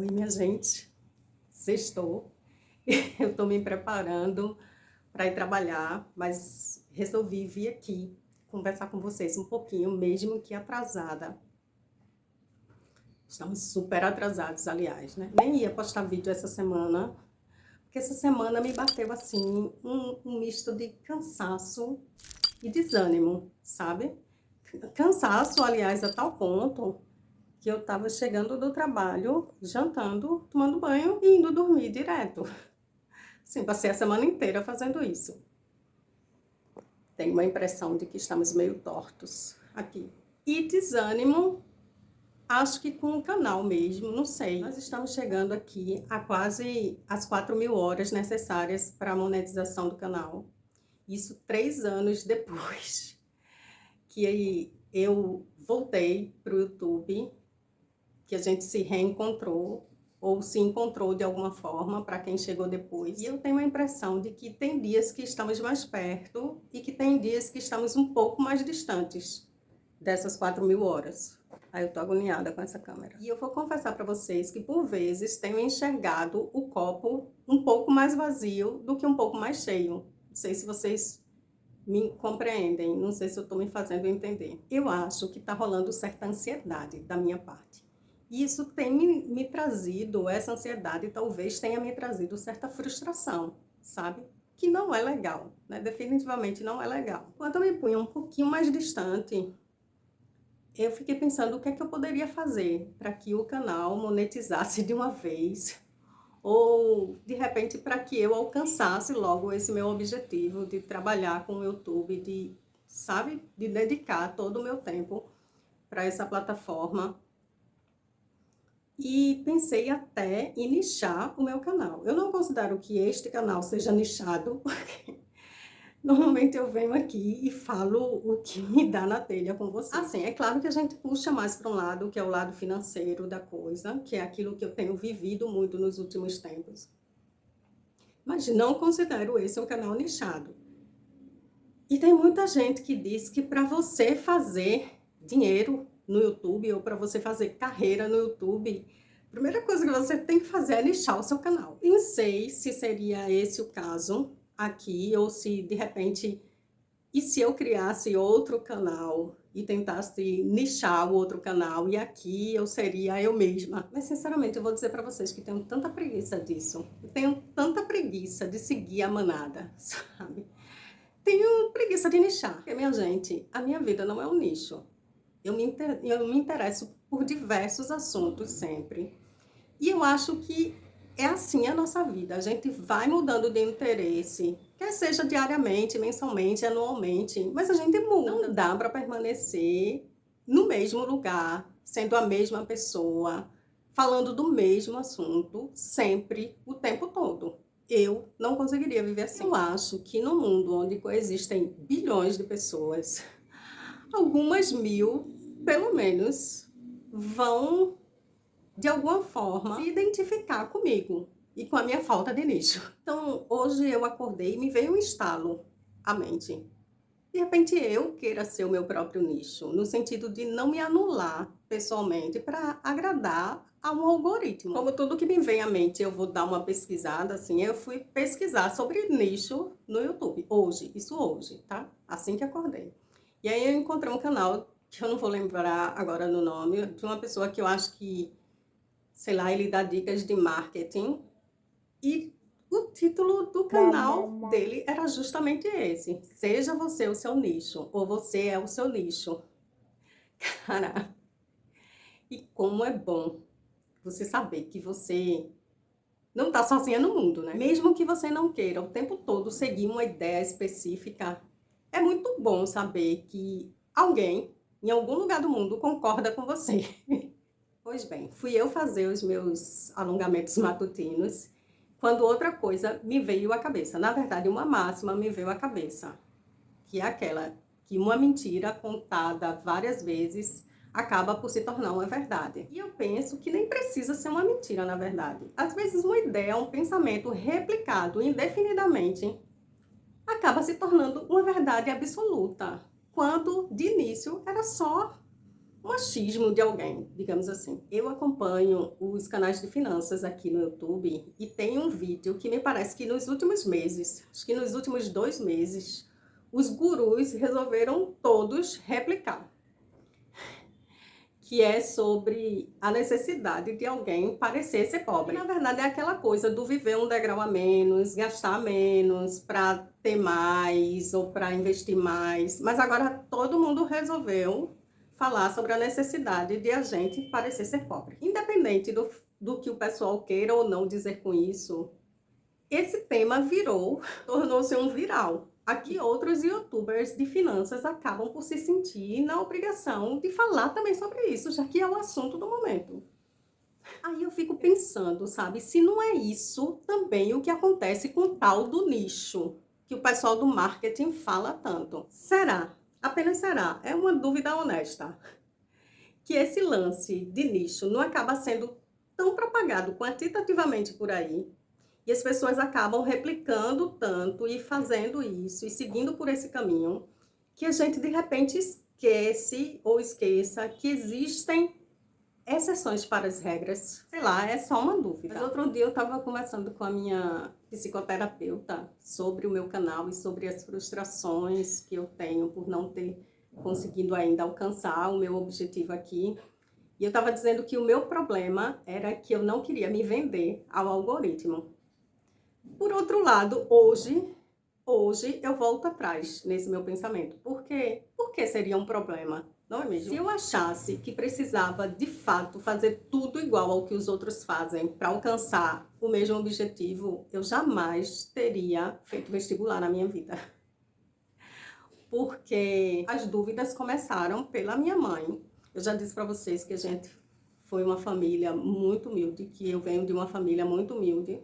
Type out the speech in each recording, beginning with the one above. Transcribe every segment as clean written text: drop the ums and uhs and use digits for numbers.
Oi, minha gente. Sextou. Eu estou me preparando para ir trabalhar, mas resolvi vir aqui conversar com vocês um pouquinho, mesmo que atrasada. Estamos super atrasados, aliás, né? Nem ia postar vídeo essa semana, porque essa semana me bateu assim um misto de cansaço e desânimo, sabe? Cansaço, aliás, a tal ponto que eu estava chegando do trabalho, jantando, tomando banho e indo dormir direto. Sim, passei a semana inteira fazendo isso. Tenho uma impressão de que estamos meio tortos aqui. E desânimo, acho que com o canal mesmo, não sei. Nós estamos chegando aqui a quase as 4.000 horas necessárias para a monetização do canal. Isso 3 anos depois que eu voltei para o YouTube, que a gente se reencontrou ou se encontrou de alguma forma, para quem chegou depois. E eu tenho a impressão de que tem dias que estamos mais perto e que tem dias que estamos um pouco mais distantes dessas 4.000 horas. Aí eu tô agoniada com essa câmera. E eu vou confessar para vocês que por vezes tenho enxergado o copo um pouco mais vazio do que um pouco mais cheio. Não sei se vocês me compreendem, não sei se eu estou me fazendo entender. Eu acho que está rolando certa ansiedade da minha parte. E isso tem me trazido, essa ansiedade talvez tenha me trazido certa frustração, sabe? Que não é legal, né? Definitivamente não é legal. Quando eu me punha um pouquinho mais distante, eu fiquei pensando o que é que eu poderia fazer para que o canal monetizasse de uma vez, ou de repente para que eu alcançasse logo esse meu objetivo de trabalhar com o YouTube, de, sabe, de dedicar todo o meu tempo para essa plataforma. E pensei até em nichar o meu canal. Eu não considero que este canal seja nichado, porque normalmente eu venho aqui e falo o que me dá na telha com você. Assim, é claro que a gente puxa mais para um lado, que é o lado financeiro da coisa, que é aquilo que eu tenho vivido muito nos últimos tempos. Mas não considero esse um canal nichado. E tem muita gente que diz que para você fazer dinheiro no YouTube ou para você fazer carreira no YouTube, a primeira coisa que você tem que fazer é nichar o seu canal. Pensei se seria esse o caso aqui ou se de repente, e se eu criasse outro canal e tentasse nichar o outro canal e aqui eu seria eu mesma. Mas sinceramente eu vou dizer para vocês que tenho tanta preguiça disso. Eu tenho tanta preguiça de seguir a manada, sabe? Tenho preguiça de nichar. Porque, minha gente, a minha vida não é um nicho. Eu me interesso por diversos assuntos sempre. E eu acho que é assim a nossa vida. A gente vai mudando de interesse, quer seja diariamente, mensalmente, anualmente, mas a gente muda. Não dá para permanecer no mesmo lugar, sendo a mesma pessoa, falando do mesmo assunto, sempre, o tempo todo. Eu não conseguiria viver assim. Eu acho que no mundo onde coexistem bilhões de pessoas, algumas mil, pelo menos, vão de alguma forma se identificar comigo e com a minha falta de nicho. Então, hoje eu acordei e me veio um estalo à mente. De repente eu queira ser o meu próprio nicho, no sentido de não me anular pessoalmente para agradar a um algoritmo. Como tudo que me vem à mente, eu vou dar uma pesquisada, assim, eu fui pesquisar sobre nicho no YouTube, hoje, isso hoje, tá? Assim que acordei. E aí eu encontrei um canal, que eu não vou lembrar agora no nome, de uma pessoa que eu acho que, sei lá, ele dá dicas de marketing, e o título do canal dele era justamente esse: seja você o seu nicho, ou você é o seu nicho. Cara, e como é bom você saber que você não tá sozinha no mundo, né? Mesmo que você não queira o tempo todo seguir uma ideia específica, é muito bom saber que alguém, em algum lugar do mundo, concorda com você. Pois bem, fui eu fazer os meus alongamentos matutinos quando outra coisa me veio à cabeça. Na verdade, uma máxima me veio à cabeça, que é aquela que uma mentira contada várias vezes acaba por se tornar uma verdade. E eu penso que nem precisa ser uma mentira, na verdade. Às vezes uma ideia, um pensamento replicado indefinidamente acaba se tornando uma verdade absoluta, quando de início era só um achismo de alguém, digamos assim. Eu acompanho os canais de finanças aqui no YouTube e tem um vídeo que me parece que nos últimos meses, acho que nos últimos 2 meses, os gurus resolveram todos replicar, que é sobre a necessidade de alguém parecer ser pobre. Na verdade, é aquela coisa do viver um degrau a menos, gastar menos para ter mais ou para investir mais. Mas agora todo mundo resolveu falar sobre a necessidade de a gente parecer ser pobre. Independente do que o pessoal queira ou não dizer com isso, esse tema tornou-se um viral. Aqui outros youtubers de finanças acabam por se sentir na obrigação de falar também sobre isso, já que é o assunto do momento. Aí eu fico pensando, sabe, se não é isso também o que acontece com o tal do nicho, que o pessoal do marketing fala tanto. Será? Apenas será? É uma dúvida honesta. Que esse lance de nicho não acaba sendo tão propagado quantitativamente por aí, e as pessoas acabam replicando tanto e fazendo isso e seguindo por esse caminho, que a gente de repente esquece ou esqueça que existem exceções para as regras. Sei lá, é só uma dúvida. Mas outro dia eu estava conversando com a minha psicoterapeuta sobre o meu canal e sobre as frustrações que eu tenho por não ter conseguido ainda alcançar o meu objetivo aqui. E eu estava dizendo que o meu problema era que eu não queria me vender ao algoritmo. Por outro lado, hoje eu volto atrás nesse meu pensamento. Por quê? Porque seria um problema, não é mesmo? Se eu achasse que precisava, de fato, fazer tudo igual ao que os outros fazem para alcançar o mesmo objetivo, eu jamais teria feito vestibular na minha vida. Porque as dúvidas começaram pela minha mãe. Eu já disse para vocês que a gente foi uma família muito humilde, que eu venho de uma família muito humilde.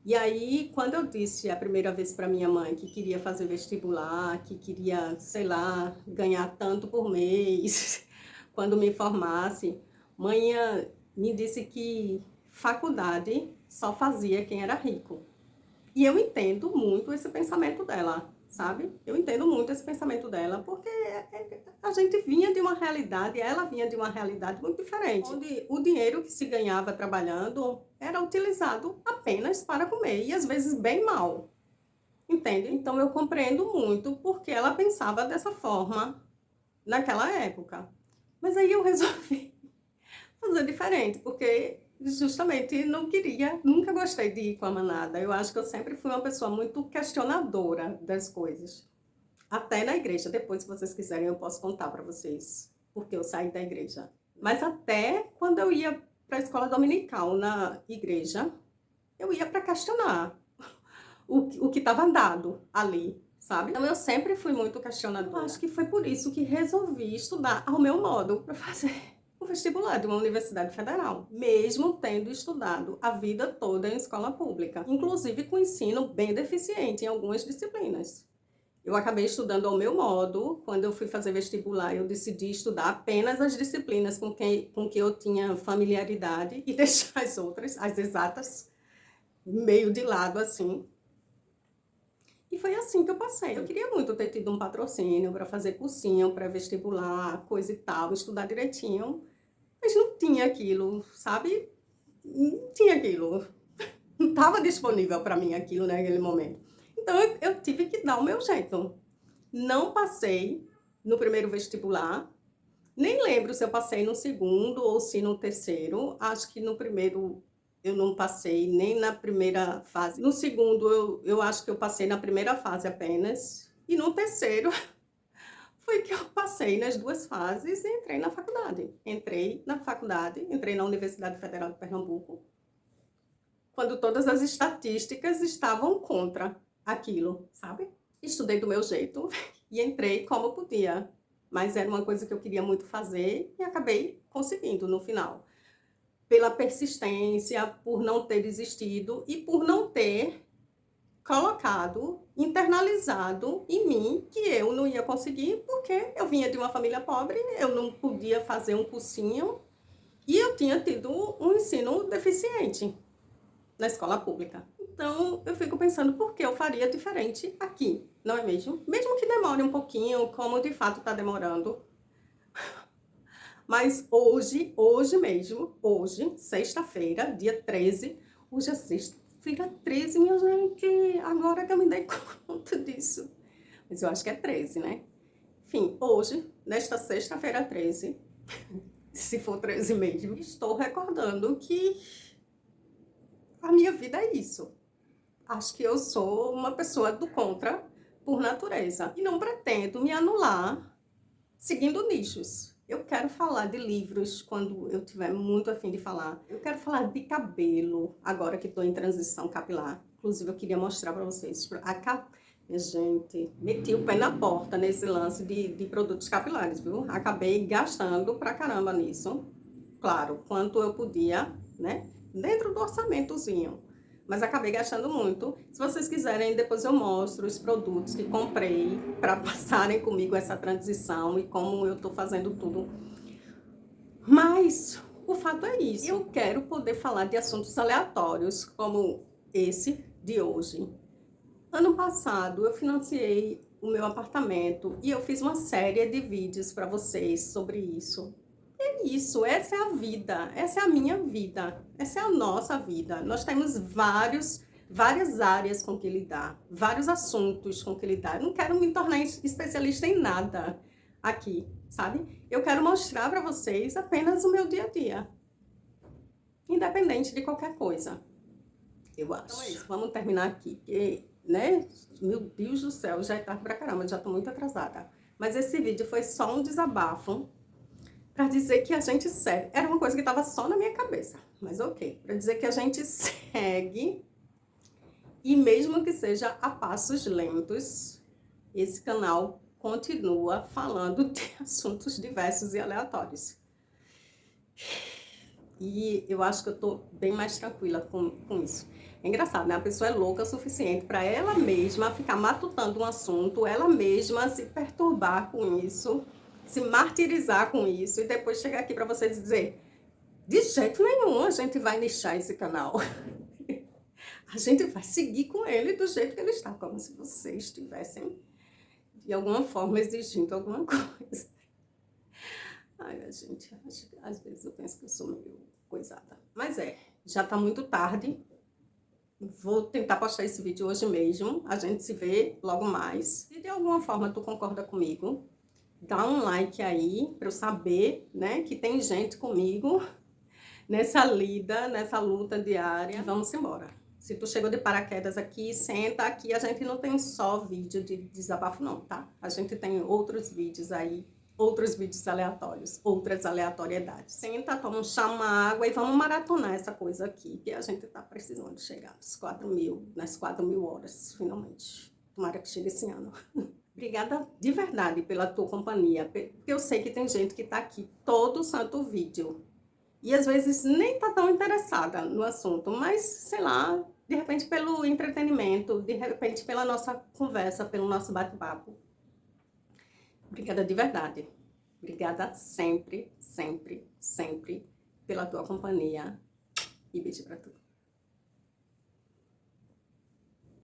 E aí, quando eu disse a primeira vez para minha mãe que queria fazer vestibular, que queria, sei lá, ganhar tanto por mês, quando me formasse, mãe me disse que faculdade só fazia quem era rico. E eu entendo muito esse pensamento dela, sabe? Eu entendo muito esse pensamento dela, porque a gente vinha de uma realidade, ela vinha de uma realidade muito diferente, onde o dinheiro que se ganhava trabalhando era utilizado apenas para comer, e às vezes bem mal, entende? Então eu compreendo muito porque ela pensava dessa forma naquela época. Mas aí eu resolvi fazer diferente, porque justamente não queria, nunca gostei de ir com a manada. Eu acho que eu sempre fui uma pessoa muito questionadora das coisas. Até na igreja. Depois, se vocês quiserem, eu posso contar para vocês porque eu saí da igreja. Mas até quando eu ia para a escola dominical na igreja, eu ia para questionar o que estava dado ali, sabe? Então eu sempre fui muito questionadora. Eu acho que foi por isso que resolvi estudar ao meu modo para fazer o vestibular de uma universidade federal, mesmo tendo estudado a vida toda em escola pública, inclusive com ensino bem deficiente em algumas disciplinas. Eu acabei estudando ao meu modo. Quando eu fui fazer vestibular, eu decidi estudar apenas as disciplinas com que eu tinha familiaridade e deixar as outras, as exatas, meio de lado assim. E foi assim que eu passei. Eu queria muito ter tido um patrocínio para fazer cursinho, pré-vestibular, coisa e tal, estudar direitinho, mas não tinha aquilo, sabe? Não tinha aquilo. Não estava disponível para mim aquilo naquele momento. Então eu tive que dar o meu jeito. Não passei no primeiro vestibular, nem lembro se eu passei no segundo ou se no terceiro. Acho que no primeiro eu não passei nem na primeira fase. No segundo eu acho que eu passei na primeira fase apenas. E no terceiro foi que eu passei nas 2 fases e entrei na faculdade. Entrei na Universidade Federal de Pernambuco, quando todas as estatísticas estavam contra aquilo, sabe? Estudei do meu jeito e entrei como podia, mas era uma coisa que eu queria muito fazer e acabei conseguindo no final. Pela persistência, por não ter desistido e por não ter colocado, internalizado em mim que eu não ia conseguir, porque eu vinha de uma família pobre, eu não podia fazer um cursinho e eu tinha tido um ensino deficiente na escola pública. Então, eu fico pensando por que eu faria diferente aqui, não é mesmo? Mesmo que demore um pouquinho, como de fato está demorando. Mas hoje mesmo, hoje, sexta-feira, dia 13, hoje é sexta-feira 13, minha gente, agora que eu me dei conta disso. Mas eu acho que é 13, né? Enfim, hoje, nesta sexta-feira 13, se for 13 mesmo, estou recordando que a minha vida é isso. Acho que eu sou uma pessoa do contra por natureza e não pretendo me anular seguindo nichos. Eu quero falar de livros quando eu tiver muito a fim de falar. Eu quero falar de cabelo, agora que estou em transição capilar. Inclusive, eu queria mostrar para vocês. Minha gente, meti o pé na porta nesse lance de produtos capilares, viu? Acabei gastando pra caramba nisso. Claro, quanto eu podia, né? Dentro do orçamentozinho. Mas acabei gastando muito. Se vocês quiserem, depois eu mostro os produtos que comprei para passarem comigo essa transição e como eu tô fazendo tudo. Mas o fato é isso. Eu quero poder falar de assuntos aleatórios, como esse de hoje. Ano passado eu financiei o meu apartamento e eu fiz uma série de vídeos para vocês sobre isso. É isso, essa é a vida, essa é a minha vida, essa é a nossa vida. Nós temos várias áreas com que lidar, vários assuntos com que lidar. Eu não quero me tornar especialista em nada aqui, sabe? Eu quero mostrar para vocês apenas o meu dia a dia, independente de qualquer coisa, eu acho. Então é isso, vamos terminar aqui, porque, né? Meu Deus do céu, já é tarde pra caramba, já tô muito atrasada. Mas esse vídeo foi só um desabafo para dizer que a gente segue. Era uma coisa que estava só na minha cabeça, mas ok. Para dizer que a gente segue, e mesmo que seja a passos lentos, esse canal continua falando de assuntos diversos e aleatórios. E eu acho que eu tô bem mais tranquila com isso. É engraçado, né? A pessoa é louca o suficiente para ela mesma ficar matutando um assunto, ela mesma se perturbar com isso, se martirizar com isso e depois chegar aqui para vocês dizer: de jeito nenhum a gente vai nichar esse canal. A gente vai seguir com ele do jeito que ele está, como se vocês estivessem de alguma forma exigindo alguma coisa. Ai, gente, às vezes eu penso que eu sou meio coisada. Mas já tá muito tarde. Vou tentar postar esse vídeo hoje mesmo. A gente se vê logo mais. Se de alguma forma tu concorda comigo, dá um like aí para eu saber, né, que tem gente comigo nessa lida, nessa luta diária. Vamos embora. Se tu chegou de paraquedas aqui, senta aqui. A gente não tem só vídeo de desabafo não, tá? A gente tem outros vídeos aí, outros vídeos aleatórios, outras aleatoriedades. Senta, toma um chá, uma água e vamos maratonar essa coisa aqui, que a gente tá precisando chegar nos 4.000, nas 4.000 horas, finalmente. Tomara que chegue esse ano. Obrigada de verdade pela tua companhia, porque eu sei que tem gente que tá aqui todo santo vídeo. E às vezes nem tá tão interessada no assunto, mas sei lá, de repente pelo entretenimento, de repente pela nossa conversa, pelo nosso bate-papo. Obrigada de verdade. Obrigada sempre, sempre, sempre pela tua companhia. E beijo pra tu.